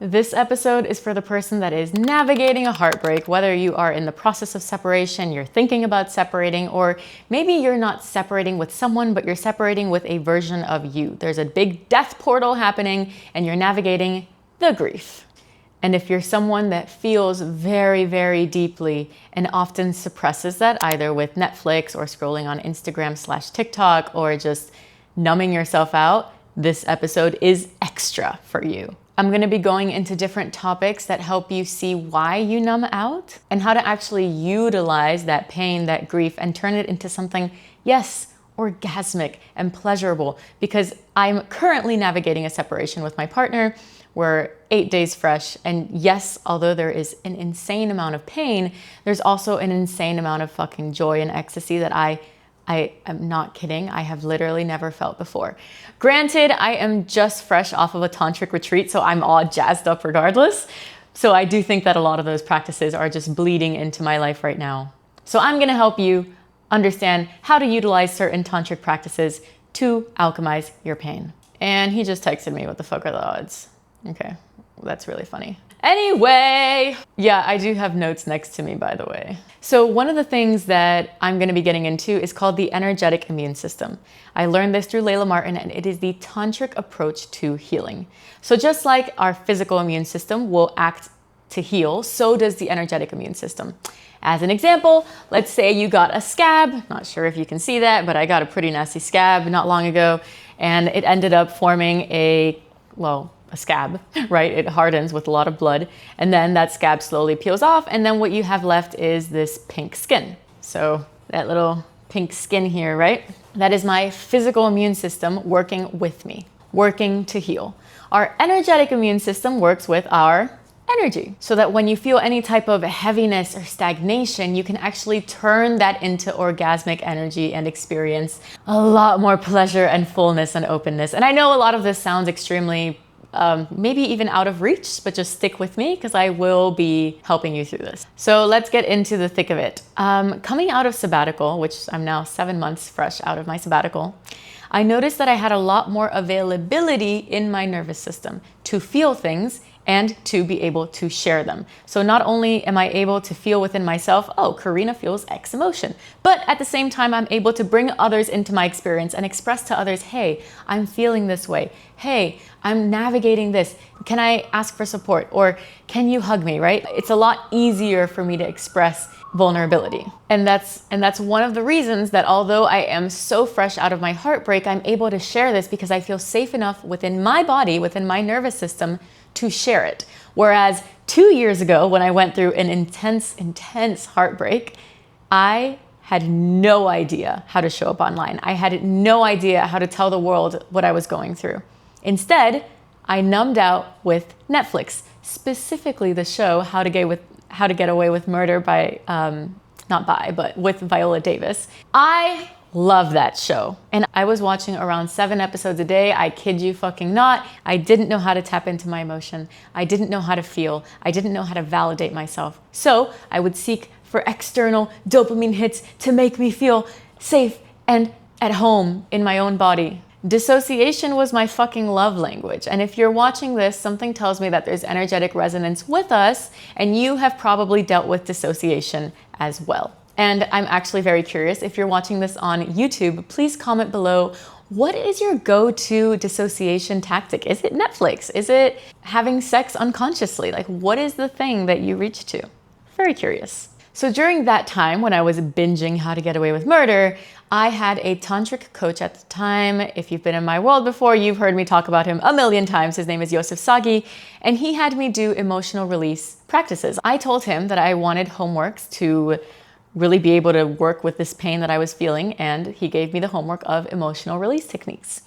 This episode is for the person that is navigating a heartbreak, whether you are in the process of separation, you're thinking about separating, or maybe you're not separating with someone, but you're separating with a version of you. There's a big death portal happening and you're navigating the grief. And if you're someone that feels very, very deeply and often suppresses that either with Netflix or scrolling on Instagram/TikTok or just numbing yourself out, this episode is extra for you. I'm going to be going into different topics that help you see why you numb out and how to actually utilize that pain, that grief, and turn it into something, yes, orgasmic and pleasurable. Because I'm currently navigating a separation with my partner. We're 8 days fresh. And yes, although there is an insane amount of pain, there's also an insane amount of fucking joy and ecstasy that I am not kidding. I have literally never felt before. Granted, I am just fresh off of a tantric retreat, so I'm all jazzed up regardless. So I do think that a lot of those practices are just bleeding into my life right now. So I'm gonna help you understand how to utilize certain tantric practices to alchemize your pain. And he just texted me, what the fuck are the odds? Okay, well, that's really funny. Anyway, yeah, I do have notes next to me, by the way. So one of the things that I'm going to be getting into is called the energetic immune system. I learned this through Layla Martin, and it is the tantric approach to healing. So just like our physical immune system will act to heal, so does the energetic immune system. As an example, let's say you got a scab. Not sure if you can see that, but I got a pretty nasty scab not long ago, and it ended up forming a scab, right? It hardens with a lot of blood, and then that scab slowly peels off, and then what you have left is this pink skin. So that little pink skin here, right? That is my physical immune system working with me, working to heal. Our energetic immune system works with our energy, so that when you feel any type of heaviness or stagnation, you can actually turn that into orgasmic energy and experience a lot more pleasure and fullness and openness. And I know a lot of this sounds extremely maybe even out of reach, but just stick with me because I will be helping you through this. So let's get into the thick of it. Coming out of sabbatical, which I'm now 7 months fresh out of my sabbatical, I noticed that I had a lot more availability in my nervous system to feel things and to be able to share them. So not only am I able to feel within myself, oh, Karina feels X emotion, but at the same time, I'm able to bring others into my experience and express to others, hey, I'm feeling this way. Hey, I'm navigating this. Can I ask for support? Or can you hug me, right? It's a lot easier for me to express vulnerability. And that's one of the reasons that although I am so fresh out of my heartbreak, I'm able to share this because I feel safe enough within my body, within my nervous system to share it. Whereas 2 years ago, when I went through an intense heartbreak, I had no idea how to show up online. I had no idea how to tell the world what I was going through. Instead, I numbed out with Netflix, specifically the show How to Get Away with Murder with Viola Davis. I love that show. And I was watching around 7 episodes a day. I kid you fucking not. I didn't know how to tap into my emotion. I didn't know how to feel. I didn't know how to validate myself. So I would seek for external dopamine hits to make me feel safe and at home in my own body. Dissociation was my fucking love language. And if you're watching this, something tells me that there's energetic resonance with us, and you have probably dealt with dissociation as well. And I'm actually very curious, if you're watching this on YouTube, please comment below, what is your go-to dissociation tactic? Is it Netflix? Is it having sex unconsciously? Like, what is the thing that you reach to? Very curious. So during that time when I was binging How to Get Away with Murder, I had a tantric coach at the time. If you've been in my world before, you've heard me talk about him a million times. His name is Yosef Sagi, and he had me do emotional release practices. I told him that I wanted homeworks to really be able to work with this pain that I was feeling, and he gave me the homework of emotional release techniques.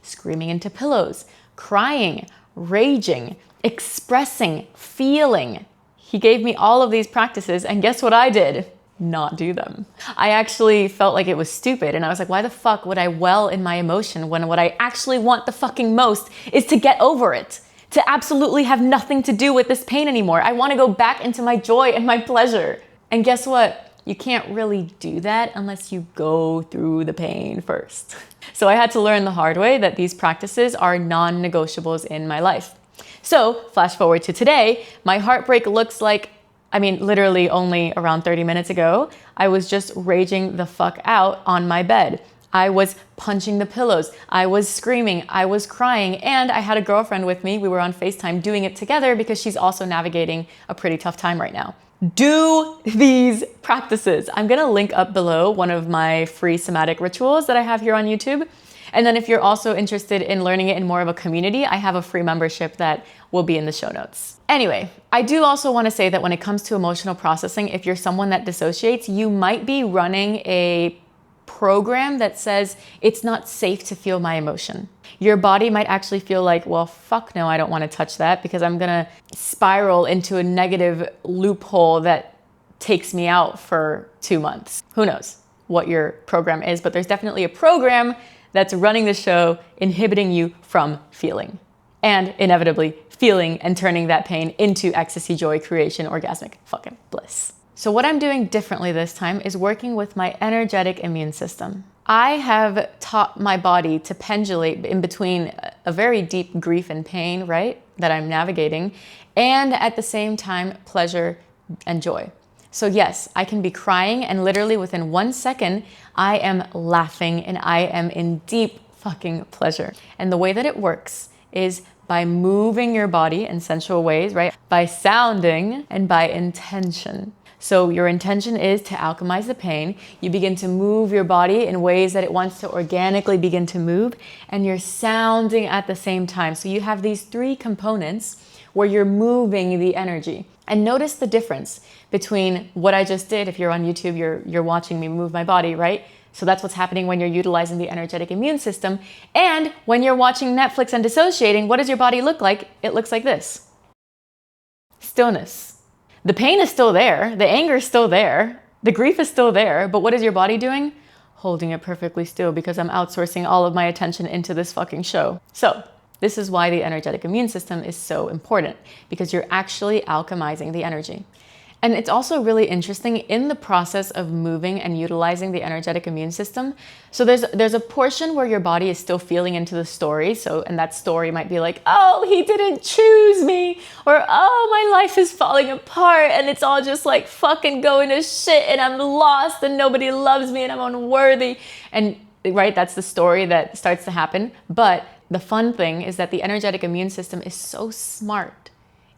Screaming into pillows, crying, raging, expressing, feeling. He gave me all of these practices, and guess what I did? Not do them. I actually felt like it was stupid, and I was like, why the fuck would I well in my emotion when what I actually want the fucking most is to get over it? To absolutely have nothing to do with this pain anymore. I want to go back into my joy and my pleasure. And guess what? You can't really do that unless you go through the pain first. So I had to learn the hard way that these practices are non-negotiables in my life. So flash forward to today, my heartbreak looks like, literally only around 30 minutes ago, I was just raging the fuck out on my bed. I was punching the pillows. I was screaming. I was crying. And I had a girlfriend with me. We were on FaceTime doing it together because she's also navigating a pretty tough time right now. Do these practices. I'm going to link up below one of my free somatic rituals that I have here on YouTube. And then if you're also interested in learning it in more of a community, I have a free membership that will be in the show notes. Anyway, I do also want to say that when it comes to emotional processing, if you're someone that dissociates, you might be running a program that says it's not safe to feel my emotion. Your body might actually feel like, well, fuck no, I don't want to touch that because I'm going to spiral into a negative loophole that takes me out for 2 months. Who knows what your program is, but there's definitely a program that's running the show, inhibiting you from feeling and inevitably feeling and turning that pain into ecstasy, joy, creation, orgasmic fucking bliss. So what I'm doing differently this time is working with my energetic immune system. I have taught my body to pendulate in between a very deep grief and pain, right, that I'm navigating, and at the same time, pleasure and joy. So yes, I can be crying and literally within 1 second, I am laughing and I am in deep fucking pleasure. And the way that it works is by moving your body in sensual ways, right? By sounding and by intention. So your intention is to alchemize the pain. You begin to move your body in ways that it wants to organically begin to move, and you're sounding at the same time. So you have these 3 components where you're moving the energy. And notice the difference between what I just did. If you're on YouTube, you're watching me move my body, right? So that's what's happening when you're utilizing the energetic immune system. And when you're watching Netflix and dissociating, what does your body look like? It looks like this. Stillness. The pain is still there. The anger is still there. The grief is still there. But what is your body doing? Holding it perfectly still because I'm outsourcing all of my attention into this fucking show. So this is why the energetic immune system is so important, because you're actually alchemizing the energy. And it's also really interesting in the process of moving and utilizing the energetic immune system. So there's a portion where your body is still feeling into the story. And that story might be like, oh, he didn't choose me, or oh, my life is falling apart and it's all just like fucking going to shit and I'm lost and nobody loves me and I'm unworthy. And right, that's the story that starts to happen. But the fun thing is that the energetic immune system is so smart.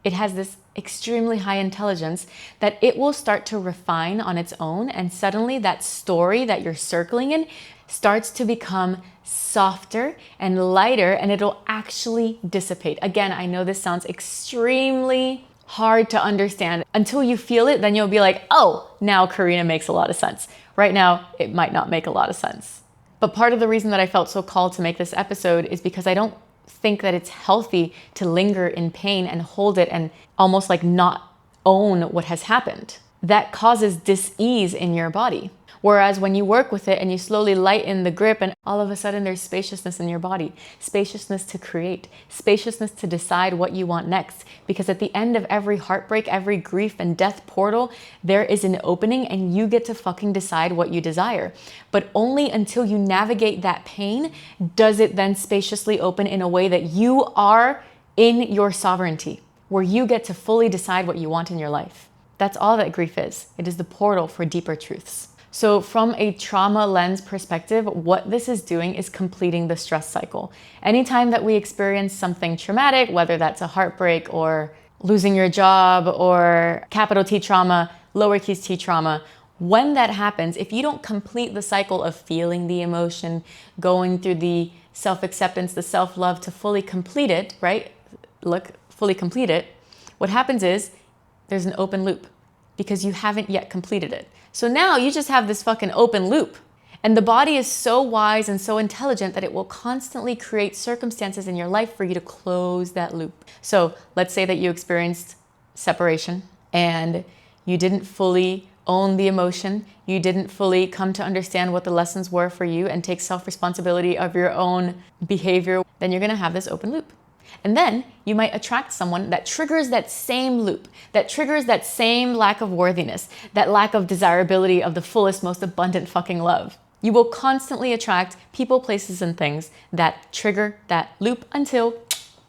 It has this extremely high intelligence that it will start to refine on its own, and suddenly that story that you're circling in starts to become softer and lighter, and it'll actually dissipate. Again, I know this sounds extremely hard to understand. Until you feel it, then you'll be like, oh, now Karina makes a lot of sense. Right now, it might not make a lot of sense. But part of the reason that I felt so called to make this episode is because I don't think that it's healthy to linger in pain and hold it and almost like not own what has happened. That causes dis-ease in your body. Whereas when you work with it and you slowly lighten the grip, and all of a sudden there's spaciousness in your body, spaciousness to create, spaciousness to decide what you want next. Because at the end of every heartbreak, every grief and death portal, there is an opening and you get to fucking decide what you desire. But only until you navigate that pain does it then spaciously open in a way that you are in your sovereignty, where you get to fully decide what you want in your life. That's all that grief is. It is the portal for deeper truths. So from a trauma lens perspective, what this is doing is completing the stress cycle. Anytime that we experience something traumatic, whether that's a heartbreak or losing your job or capital T trauma, lowercase t trauma, when that happens, if you don't complete the cycle of feeling the emotion, going through the self-acceptance, the self-love to fully complete it, right? Fully complete it, what happens is there's an open loop because you haven't yet completed it. So now you just have this fucking open loop. And the body is so wise and so intelligent that it will constantly create circumstances in your life for you to close that loop. So let's say that you experienced separation and you didn't fully own the emotion. You didn't fully come to understand what the lessons were for you and take self-responsibility of your own behavior. Then you're going to have this open loop. And then you might attract someone that triggers that same loop, that triggers that same lack of worthiness, that lack of desirability of the fullest, most abundant fucking love. You will constantly attract people, places, and things that trigger that loop until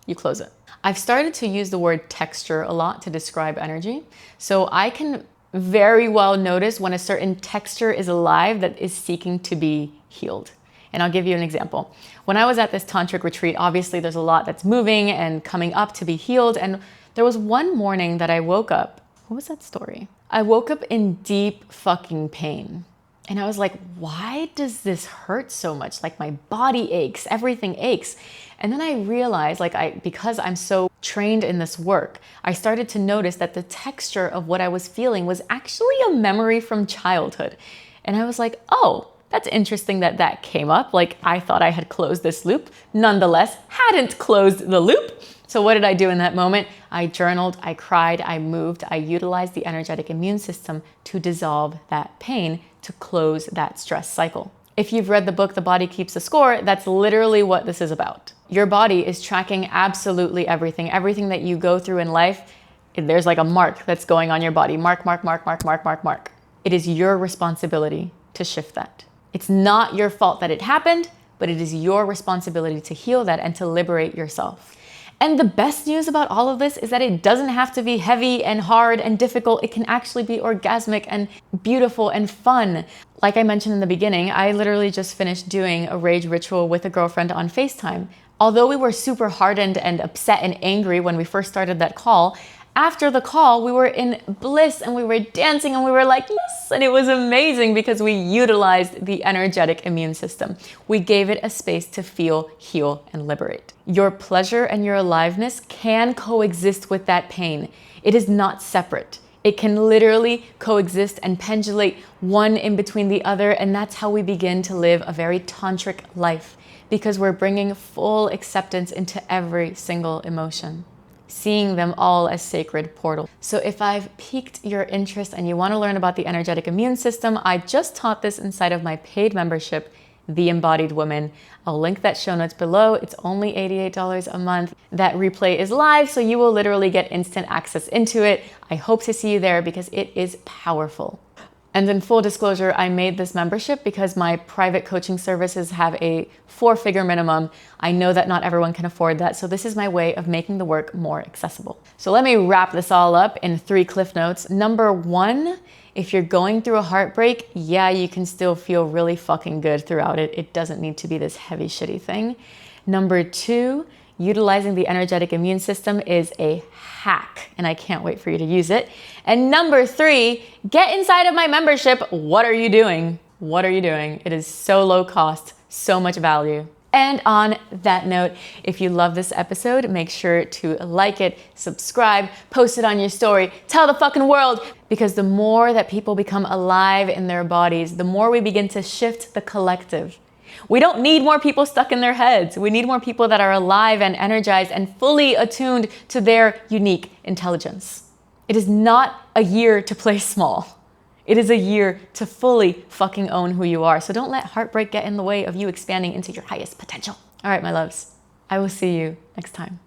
you close it. I've started to use the word texture a lot to describe energy. So I can very well notice when a certain texture is alive that is seeking to be healed. And I'll give you an example. When I was at this tantric retreat, obviously there's a lot that's moving and coming up to be healed. And there was one morning that I woke up. What was that story? I woke up in deep fucking pain. And I was like, why does this hurt so much? Like my body aches, everything aches. And then I realized, because I'm so trained in this work, I started to notice that the texture of what I was feeling was actually a memory from childhood. And I was like, oh, that's interesting that that came up. Like I thought I had closed this loop, nonetheless, hadn't closed the loop. So what did I do in that moment? I journaled, I cried, I moved, I utilized the energetic immune system to dissolve that pain, to close that stress cycle. If you've read the book, The Body Keeps the Score, that's literally what this is about. Your body is tracking absolutely everything. Everything that you go through in life, there's like a mark that's going on your body. Mark, mark, mark, mark, mark, mark, mark. It is your responsibility to shift that. It's not your fault that it happened, but it is your responsibility to heal that and to liberate yourself. And the best news about all of this is that it doesn't have to be heavy and hard and difficult. It can actually be orgasmic and beautiful and fun. Like I mentioned in the beginning, I literally just finished doing a rage ritual with a girlfriend on FaceTime. Although we were super hardened and upset and angry when we first started that call, after the call, we were in bliss and we were dancing and we were like, yes, and it was amazing because we utilized the energetic immune system. We gave it a space to feel, heal, and liberate. Your pleasure and your aliveness can coexist with that pain. It is not separate. It can literally coexist and pendulate one in between the other, and that's how we begin to live a very tantric life because we're bringing full acceptance into every single emotion, seeing them all as sacred portals. So if I've piqued your interest and you want to learn about the energetic immune system, I just taught this inside of my paid membership, The Embodied Woman. I'll link that show notes below. It's only $88 a month. That replay is live, so you will literally get instant access into it. I hope to see you there because it is powerful. And in full disclosure, I made this membership because my private coaching services have a 4-figure minimum. I know that not everyone can afford that, so this is my way of making the work more accessible. So let me wrap this all up in 3 cliff notes. Number 1, if you're going through a heartbreak, yeah, you can still feel really fucking good throughout it. It doesn't need to be this heavy, shitty thing. Number 2, utilizing the energetic immune system is a hack, and I can't wait for you to use it. And number 3, get inside of my membership. What are you doing? What are you doing? It is so low cost, so much value. And on that note, if you love this episode, make sure to like it, subscribe, post it on your story, tell the fucking world, because the more that people become alive in their bodies, the more we begin to shift the collective. We don't need more people stuck in their heads. We need more people that are alive and energized and fully attuned to their unique intelligence. It is not a year to play small. It is a year to fully fucking own who you are. So don't let heartbreak get in the way of you expanding into your highest potential. All right, my loves, I will see you next time.